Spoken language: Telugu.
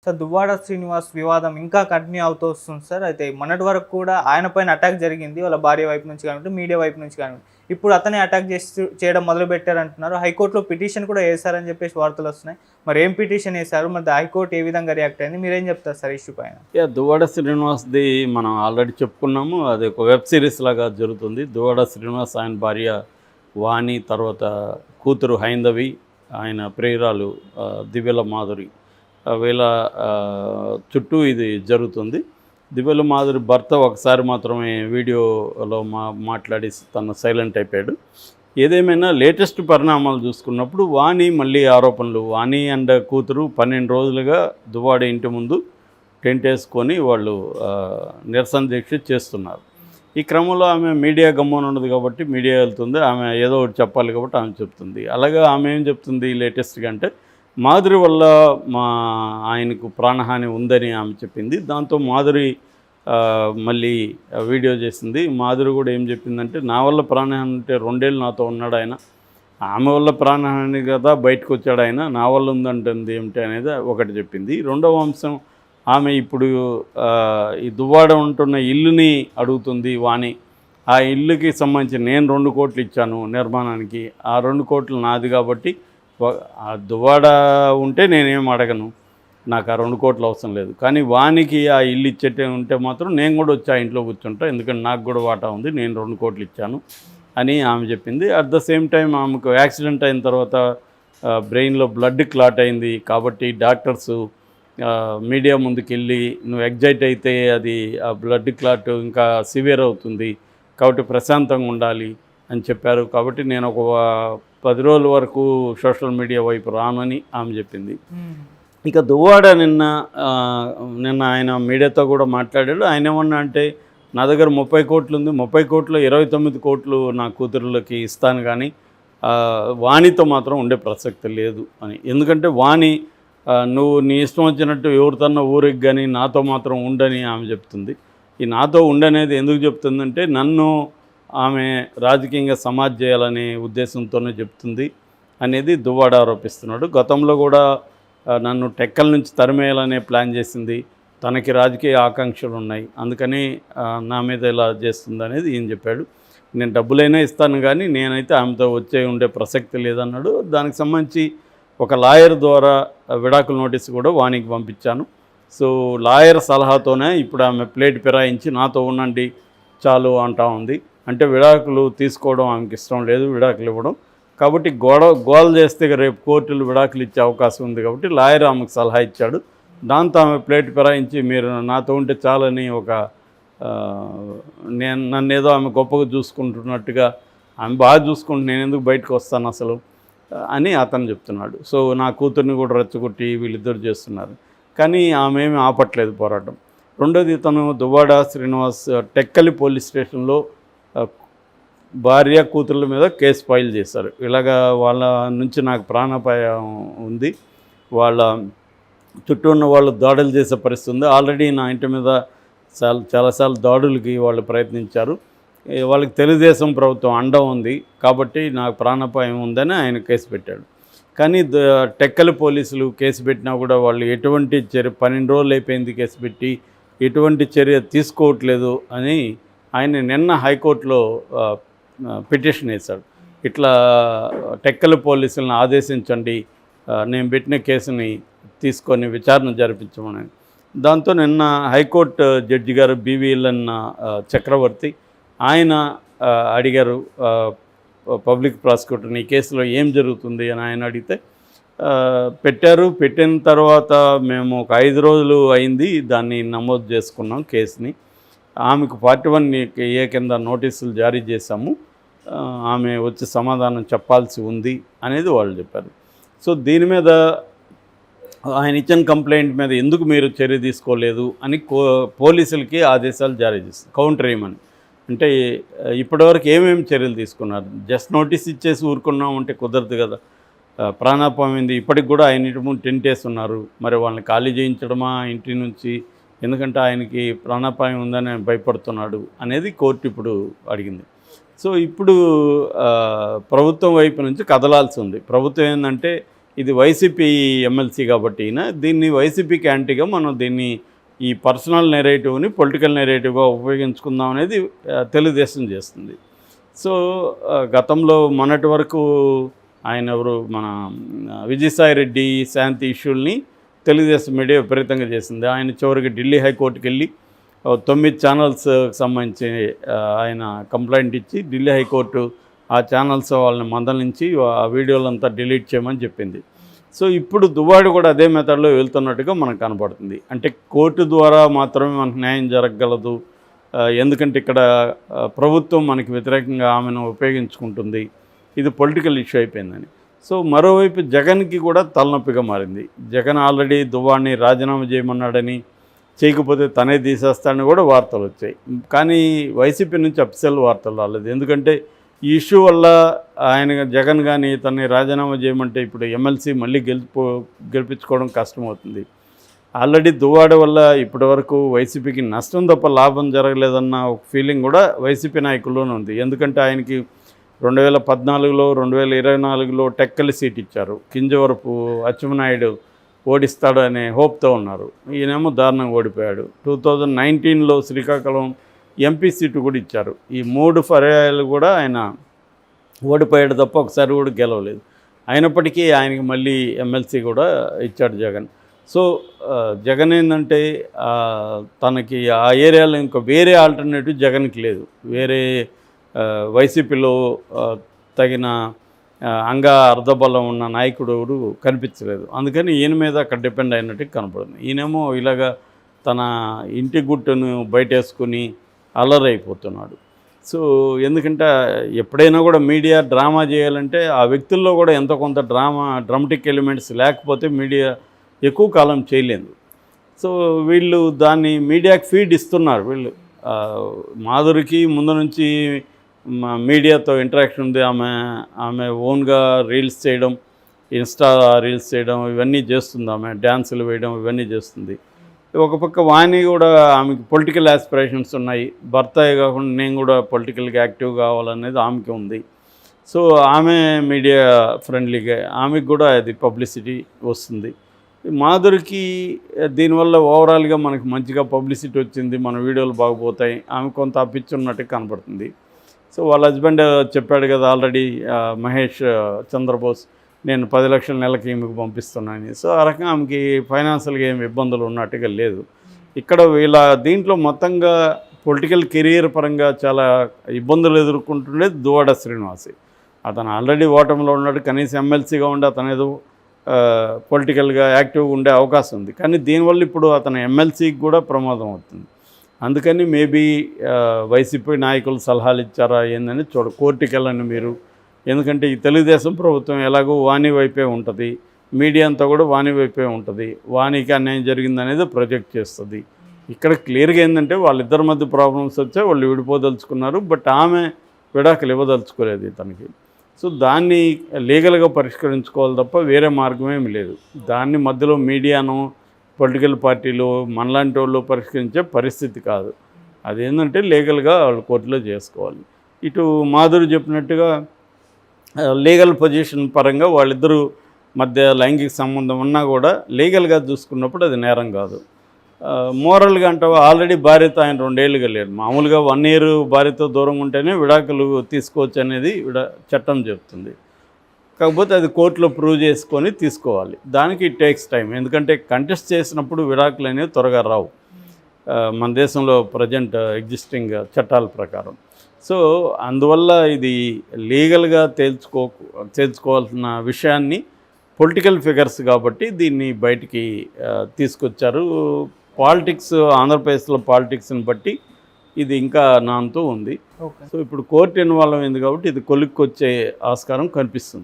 సార్ దువ్వాడ శ్రీనివాస్ వివాదం ఇంకా కంటిన్యూ అవుతూ వస్తుంది సార్. అయితే మొన్నటి వరకు కూడా ఆయన పైన అటాక్ జరిగింది. వాళ్ళ భార్య వైపు నుంచి కానివ్వండి, మీడియా వైపు నుంచి కానివ్వండి. ఇప్పుడు అతనే అటాక్ చేయడం మొదలుపెట్టారంటున్నారు. హైకోర్టులో పిటిషన్ కూడా వేశారని చెప్పేసి వార్తలు వస్తున్నాయి. మరి ఏం పిటిషన్ వేశారు? మరి హైకోర్టు ఏ విధంగా రియాక్ట్ అయింది? మీరేం చెప్తారు సార్ ఇష్యూ పైన? దువ్వాడ శ్రీనివాస్ది మనం ఆల్రెడీ చెప్పుకున్నాము. అది ఒక వెబ్ సిరీస్ లాగా జరుగుతుంది. దువ్వాడ శ్రీనివాస్, ఆయన భార్య వాణి, తర్వాత కూతురు హైందవి, ఆయన ప్రియురాలు దివ్యల మాధురి, వీళ్ళ చుట్టూ ఇది జరుగుతుంది. దివ్యల మాధురి భర్త ఒకసారి మాత్రమే వీడియోలో మాట్లాడి తను సైలెంట్ అయిపోయాడు. ఏదేమైనా లేటెస్ట్ పరిణామాలు చూసుకున్నప్పుడు వాణి మళ్ళీ ఆరోపణలు. వాణి అండ్ కూతురు 12 రోజులుగా దువ్వాడ ఇంటి ముందు టెంట్ వేసుకొని వాళ్ళు నిరసన దీక్ష చేస్తున్నారు. ఈ క్రమంలో ఆమె మీడియా గమ్మున ఉండదు కాబట్టి మీడియా వెళ్తుంది. ఆమె ఏదో ఒకటి చెప్పాలి కాబట్టి ఆమె చెప్తుంది. అలాగే ఆమె ఏం చెప్తుంది లేటెస్ట్గా అంటే, మాధురి వల్ల ఆయనకు ప్రాణహాని ఉందని ఆమె చెప్పింది. దాంతో మాధురి మళ్ళీ వీడియో చేసింది. మాధురి కూడా ఏం చెప్పిందంటే, నా వల్ల ప్రాణహాని ఉంటే 2 ఏళ్ళు నాతో ఉన్నాడు ఆయన, ఆమె వల్ల ప్రాణహాని కదా బయటకు వచ్చాడు ఆయన, నా వల్ల ఉందంటుంది ఏమిటి అనేది ఒకటి చెప్పింది. రెండవ అంశం, ఆమె ఇప్పుడు ఈ దువ్వాడ ఉంటున్న ఇల్లుని అడుగుతుంది వాణి. ఆ ఇల్లుకి సంబంధించి నేను 2 కోట్లు ఇచ్చాను నిర్మాణానికి, ఆ 2 కోట్లు నాది కాబట్టి ఆ దువ్వాడ ఉంటే నేనేం అడగను, నాకు ఆ 2 కోట్లు అవసరం లేదు. కానీ వానికి ఆ ఇల్లు ఇచ్చేటే ఉంటే మాత్రం నేను కూడా వచ్చి ఆ ఇంట్లో కూర్చుంటా, ఎందుకంటే నాకు కూడా వాటా ఉంది, నేను 2 కోట్లు ఇచ్చాను అని ఆమె చెప్పింది. అట్ ద సేమ్ టైం ఆమెకు యాక్సిడెంట్ అయిన తర్వాత బ్రెయిన్లో బ్లడ్ క్లాట్ అయింది కాబట్టి డాక్టర్సు మీడియా ముందుకెళ్ళి, నువ్వు ఎగ్జైట్ అయితే అది ఆ బ్లడ్ క్లాట్ ఇంకా సివియర్ అవుతుంది కాబట్టి ప్రశాంతంగా ఉండాలి అని చెప్పారు. కాబట్టి నేను ఒక 10 రోజుల వరకు సోషల్ మీడియా వైపు రానని ఆమె చెప్పింది. ఇక దువ్వాడ నిన్న ఆయన మీడియాతో కూడా మాట్లాడాడు. ఆయన ఏమన్నా అంటే, నా దగ్గర 30 కోట్లు ఉంది, 30 కోట్లు 29 కోట్లు నా కూతురులకి ఇస్తాను, కానీ వాణితో మాత్రం ఉండే ప్రసక్తి లేదు అని. ఎందుకంటే వాణి నువ్వు నీ ఇష్టం వచ్చినట్టు ఎవరితోన్నా ఊరికి కానీ నాతో మాత్రం ఉండని ఆమె చెప్తుంది. ఈ నాతో ఉండనేది ఎందుకు చెప్తుందంటే, నన్ను ఆమె రాజకీయంగా సమాజ్ చేయాలనే ఉద్దేశంతోనే చెప్తుంది అనేది దువ్వాడ ఆరోపిస్తున్నాడు. గతంలో కూడా నన్ను టెక్కల నుంచి తరిమేయాలనే ప్లాన్ చేసింది, తనకి రాజకీయ ఆకాంక్షలు ఉన్నాయి, అందుకని నా మీద ఇలా చేస్తుంది అనేది ఈయన చెప్పాడు. నేను డబ్బులైనా ఇస్తాను కానీ నేనైతే ఆమెతో ఉండే ప్రసక్తి లేదన్నాడు. దానికి సంబంధించి ఒక లాయర్ ద్వారా విడాకుల నోటీసు కూడా వానికి పంపించాను. సో లాయర్ సలహాతోనే ఇప్పుడు ఆమె ప్లేట్ ఫిరాయించి నాతో ఉండండి చాలు అంటా ఉంది. అంటే విడాకులు తీసుకోవడం ఆమెకి ఇష్టం లేదు, విడాకులు ఇవ్వడం. కాబట్టి గోల్ చేస్తే రేపు కోర్టులు విడాకులు ఇచ్చే అవకాశం ఉంది కాబట్టి లాయర్ ఆమెకు సలహా ఇచ్చాడు. దాంతో ఆమె ప్లేట్ ఫిరాయించి మీరు నాతో ఉంటే చాలని నన్ను ఏదో ఆమె గొప్పగా చూసుకుంటున్నట్టుగా, ఆమె బాగా చూసుకుంటూ నేను ఎందుకు బయటకు వస్తాను అసలు అని అతను చెప్తున్నాడు. సో నా కూతుర్ని కూడా రెచ్చగొట్టి వీళ్ళిద్దరు చేస్తున్నారు, కానీ ఆమె ఏమీ ఆపట్లేదు పోరాటం. రెండోది, తను దువ్వాడ శ్రీనివాస్ టెక్కలి పోలీస్ స్టేషన్లో భార్య కూతుర్ల మీద కేసు ఫైల్ చేశారు. ఇలాగా వాళ్ళ నుంచి నాకు ప్రాణాపాయం ఉంది, వాళ్ళ చుట్టూ ఉన్న వాళ్ళు దాడులు చేసే పరిస్థితి ఉంది, ఆల్రెడీ నా ఇంటి మీద చాలాసార్లు దాడులకి వాళ్ళు ప్రయత్నించారు, వాళ్ళకి తెలుగుదేశం ప్రభుత్వం అండ ఉంది కాబట్టి నాకు ప్రాణాపాయం ఉందని ఆయన కేసు పెట్టాడు. కానీ టెక్కలి పోలీసులు కేసు పెట్టినా కూడా వాళ్ళు ఎటువంటి చర్య, 12 రోజులు అయిపోయింది కేసు పెట్టి, ఎటువంటి చర్య తీసుకోవట్లేదు అని ఆయన నిన్న హైకోర్టులో పిటిషన్ వేశాడు. ఇట్లా టెక్కలి పోలీసులను ఆదేశించండి, నేను పెట్టిన కేసుని తీసుకొని విచారణ జరిపించమని. దాంతో నిన్న హైకోర్టు జడ్జి గారు BVLN చక్రవర్తి ఆయన అడిగారు పబ్లిక్ ప్రాసిక్యూటర్ని, ఈ కేసులో ఏం జరుగుతుంది అని ఆయన అడిగితే, పెట్టిన తర్వాత మేము ఒక 5 రోజులు అయింది దాన్ని నమోదు చేసుకున్నాం కేసుని, ఆమెకు 41A కింద నోటీసులు జారీ చేశాము, ఆమె వచ్చి సమాధానం చెప్పాల్సి ఉంది అనేది వాళ్ళు చెప్పారు. సో దీని మీద ఆయన ఇచ్చిన కంప్లైంట్ మీద ఎందుకు మీరు చర్య తీసుకోలేదు అని పోలీసులకి ఆదేశాలు జారీ చేస్తారు కౌంటర్ వేయమని. అంటే ఇప్పటివరకు ఏమేమి చర్యలు తీసుకున్నారు? జస్ట్ నోటీస్ ఇచ్చేసి ఊరుకున్నాం అంటే కుదరదు కదా, ప్రాణాపాయమైంది. ఇప్పటికి కూడా ఆయన ఇంటి ముందు టెంట్ వేస్తున్నారు, మరి వాళ్ళని ఖాళీ చేయించడమా ఇంటి నుంచి, ఎందుకంటే ఆయనకి ప్రాణాపాయం ఉందని భయపడుతున్నాడు అనేది కోర్టు ఇప్పుడు అడిగింది. సో ఇప్పుడు ప్రభుత్వం వైపు నుంచి కదలాల్సి ఉంది. ప్రభుత్వం ఏంటంటే ఇది వైసీపీ ఎమ్మెల్సీ కాబట్టి దీన్ని వైసీపీకి యాంటీగా మనం దీన్ని ఈ పర్సనల్ నెరేటివ్ని పొలిటికల్ నెరేటివ్గా ఉపయోగించుకుందాం అనేది తెలుగుదేశం చేస్తుంది. సో గతంలో మొన్నటి వరకు ఆయన ఎవరు మన విజయసాయి రెడ్డి శాంతి ఇష్యూల్ని తెలుగుదేశం మీడియా విపరీతంగా చేసింది. ఆయన చివరికి ఢిల్లీ హైకోర్టుకి వెళ్ళి 9 ఛానల్స్కి సంబంధించి ఆయన కంప్లైంట్ ఇచ్చి ఢిల్లీ హైకోర్టు ఆ ఛానల్స్ వాళ్ళని మందలించి ఆ వీడియోలంతా డిలీట్ చేయమని చెప్పింది. సో ఇప్పుడు దువ్వాడ కూడా అదే మెథడ్లో వెళ్తున్నట్టుగా మనకు కనపడుతుంది. అంటే కోర్టు ద్వారా మాత్రమే మనకు న్యాయం జరగగలదు, ఎందుకంటే ఇక్కడ ప్రభుత్వం మనకి వ్యతిరేకంగా ఆమెను ఉపయోగించుకుంటుంది, ఇది పొలిటికల్ ఇష్యూ అయిపోయిందని. సో మరోవైపు జగన్కి కూడా తలనొప్పిగా మారింది. జగన్ ఆల్రెడీ దువ్వాడిని రాజీనామా చేయమన్నాడని, చేయకపోతే తనే తీసేస్తాడని కూడా వార్తలు వచ్చాయి. కానీ వైసీపీ నుంచి అఫీషియల్ వార్తలు రాలేదు. ఎందుకంటే ఈ ఇష్యూ వల్ల ఆయన జగన్ కానీ తనని రాజీనామా చేయమంటే ఇప్పుడు ఎమ్మెల్సీ మళ్ళీ గెలిపించుకోవడం కష్టమవుతుంది. ఆల్రెడీ దువ్వాడ వల్ల ఇప్పటి వరకు వైసీపీకి నష్టం తప్ప లాభం జరగలేదన్న ఒక ఫీలింగ్ కూడా వైసీపీ నాయకుల్లోనే ఉంది. ఎందుకంటే ఆయనకి 2014లో 2024లో టెక్కలి సీట్ ఇచ్చారు. కింజవరపు అచ్చెన్నాయుడు ఓడిస్తాడు అనే హోప్తో ఉన్నారు. ఈయనేమో దారుణంగా ఓడిపోయాడు. 2019లో శ్రీకాకుళం ఎంపీ సీటు కూడా ఇచ్చారు. ఈ 3 పర్యాయాలు కూడా ఆయన ఓడిపోయాడు తప్ప ఒకసారి కూడా గెలవలేదు. అయినప్పటికీ ఆయనకి మళ్ళీ ఎమ్మెల్సీ కూడా ఇచ్చాడు జగన్. సో జగన్ ఏంటంటే తనకి ఆ ఏరియాలో ఇంకా వేరే ఆల్టర్నేటివ్ జగన్కి లేదు. వేరే వైసీపీలో తగిన అర్ధబలం ఉన్న నాయకుడు ఎవరు కనిపించలేదు. అందుకని ఈయన మీద అక్కడ డిపెండ్ అయినట్టు కనపడుతుంది. ఈయనేమో ఇలాగా తన ఇంటి గుట్టును బయటేసుకుని అల్లరైపోతున్నాడు. సో ఎందుకంటే ఎప్పుడైనా కూడా మీడియా డ్రామా చేయాలంటే ఆ వ్యక్తుల్లో కూడా ఎంతో కొంత డ్రామాటిక్ ఎలిమెంట్స్ లేకపోతే మీడియా ఎక్కువ కాలం చేయలేదు. సో వీళ్ళు దాన్ని మీడియాకి ఫీడ్ ఇస్తున్నారు. వీళ్ళు మాధురికి ముందు నుంచి మీడియాతో ఇంటరాక్షన్ ఉంది. ఆమె ఓన్గా రీల్స్ చేయడం, ఇన్స్టా రీల్స్ చేయడం ఇవన్నీ చేస్తుంది. ఆమె డ్యాన్సులు వేయడం ఇవన్నీ చేస్తుంది. ఒక పక్క వాణి కూడా ఆమెకి పొలిటికల్ ఆస్పిరేషన్స్ ఉన్నాయి. భర్త కాకుండా నేను కూడా పొలిటికల్గా యాక్టివ్ కావాలనేది ఆమెకి ఉంది. సో ఆమె మీడియా ఫ్రెండ్లీగా ఆమెకు కూడా అది పబ్లిసిటీ వస్తుంది. మాధురికి దీనివల్ల ఓవరాల్గా మనకు మంచిగా పబ్లిసిటీ వచ్చింది, మన వీడియోలు బాగుపోతాయి, ఆమె కొంత అప్పిచ్చున్నట్టు కనపడుతుంది. సో వాళ్ళ హస్బెండ్ చెప్పాడు కదా ఆల్రెడీ, మహేష్ చంద్రబోస్, నేను 10 లక్షల నెలకి ఈమెకు పంపిస్తున్నాను. సో ఆ రకంగా ఆమెకి ఫైనాన్షియల్గా ఏమి ఇబ్బందులు ఉన్నట్టుగా లేదు. ఇక్కడ వీళ్ళ దీంట్లో మొత్తంగా పొలిటికల్ కెరీర్ పరంగా చాలా ఇబ్బందులు ఎదుర్కొంటుండేది దువ్వాడ శ్రీనివాస్. అతను ఆల్రెడీ ఓటమిలో ఉన్నాడు. కనీసం ఎమ్మెల్సీగా ఉండి అతను ఏదో పొలిటికల్గా యాక్టివ్గా ఉండే అవకాశం ఉంది. కానీ దీనివల్ల ఇప్పుడు అతను ఎమ్మెల్సీకి కూడా ప్రమాదం అవుతుంది. అందుకని మేబీ వైసీపీ నాయకులు సలహాలు ఇచ్చారా ఏందని కోర్టుకి వెళ్ళండి మీరు, ఎందుకంటే ఈ తెలుగుదేశం ప్రభుత్వం ఎలాగో వాణి వైపే ఉంటుంది, మీడియా అంతా కూడా వాణి వైపే ఉంటుంది, వాణికి అన్యాయం జరిగిందనేది ప్రొజెక్ట్ చేస్తుంది. ఇక్కడ క్లియర్గా ఏంటంటే వాళ్ళిద్దరి మధ్య ప్రాబ్లమ్స్ వచ్చాయి, వాళ్ళు విడిపోదలుచుకున్నారు. బట్ ఆమె విడాకులు ఇవ్వదలుచుకోలేదు తనకి. సో దాన్ని లీగల్గా పరిష్కరించుకోవాలి తప్ప వేరే మార్గం ఏమి లేదు. దాన్ని మధ్యలో మీడియాను పొలిటికల్ పార్టీలు మనలాంటి వాళ్ళు పరిష్కరించే పరిస్థితి కాదు. అదేంటంటే లీగల్గా వాళ్ళు కోర్టులో చేసుకోవాలి. ఇటు మాధురి చెప్పినట్టుగా లీగల్ పొజిషన్ పరంగా వాళ్ళిద్దరూ మధ్య లైంగిక సంబంధం ఉన్నా కూడా లీగల్గా చూసుకున్నప్పుడు అది నేరం కాదు. మోరల్గా అంటే ఆల్రెడీ భార్యతో ఆయన 2 ఏళ్ళుగా లేడు. మామూలుగా 1 ఇయర్ భార్యతో దూరంగా ఉంటేనే విడాకులు తీసుకోవచ్చు అనేది చట్టం చెప్తుంది. కాకపోతే అది కోర్టులో ప్రూవ్ చేసుకొని తీసుకోవాలి. దానికి ఇట్ టేక్స్ టైం. ఎందుకంటే కంటెస్ట్ చేసినప్పుడు విడాకులు అనేవి త్వరగా రావు మన దేశంలో ప్రజెంట్ ఎగ్జిస్టింగ్ చట్టాల ప్రకారం. సో అందువల్ల ఇది లీగల్గా తేల్చుకోవాల్సిన విషయాన్ని పొలిటికల్ ఫిగర్స్ కాబట్టి దీన్ని బయటికి తీసుకొచ్చారు. పాలిటిక్స్, ఆంధ్రప్రదేశ్లో పాలిటిక్స్ని బట్టి ఇది ఇంకా నానుతూ ఉంది. సో ఇప్పుడు కోర్టు ఇన్వాల్వ్ అయింది కాబట్టి ఇది కొలిక్కొచ్చే ఆస్కారం కనిపిస్తుంది.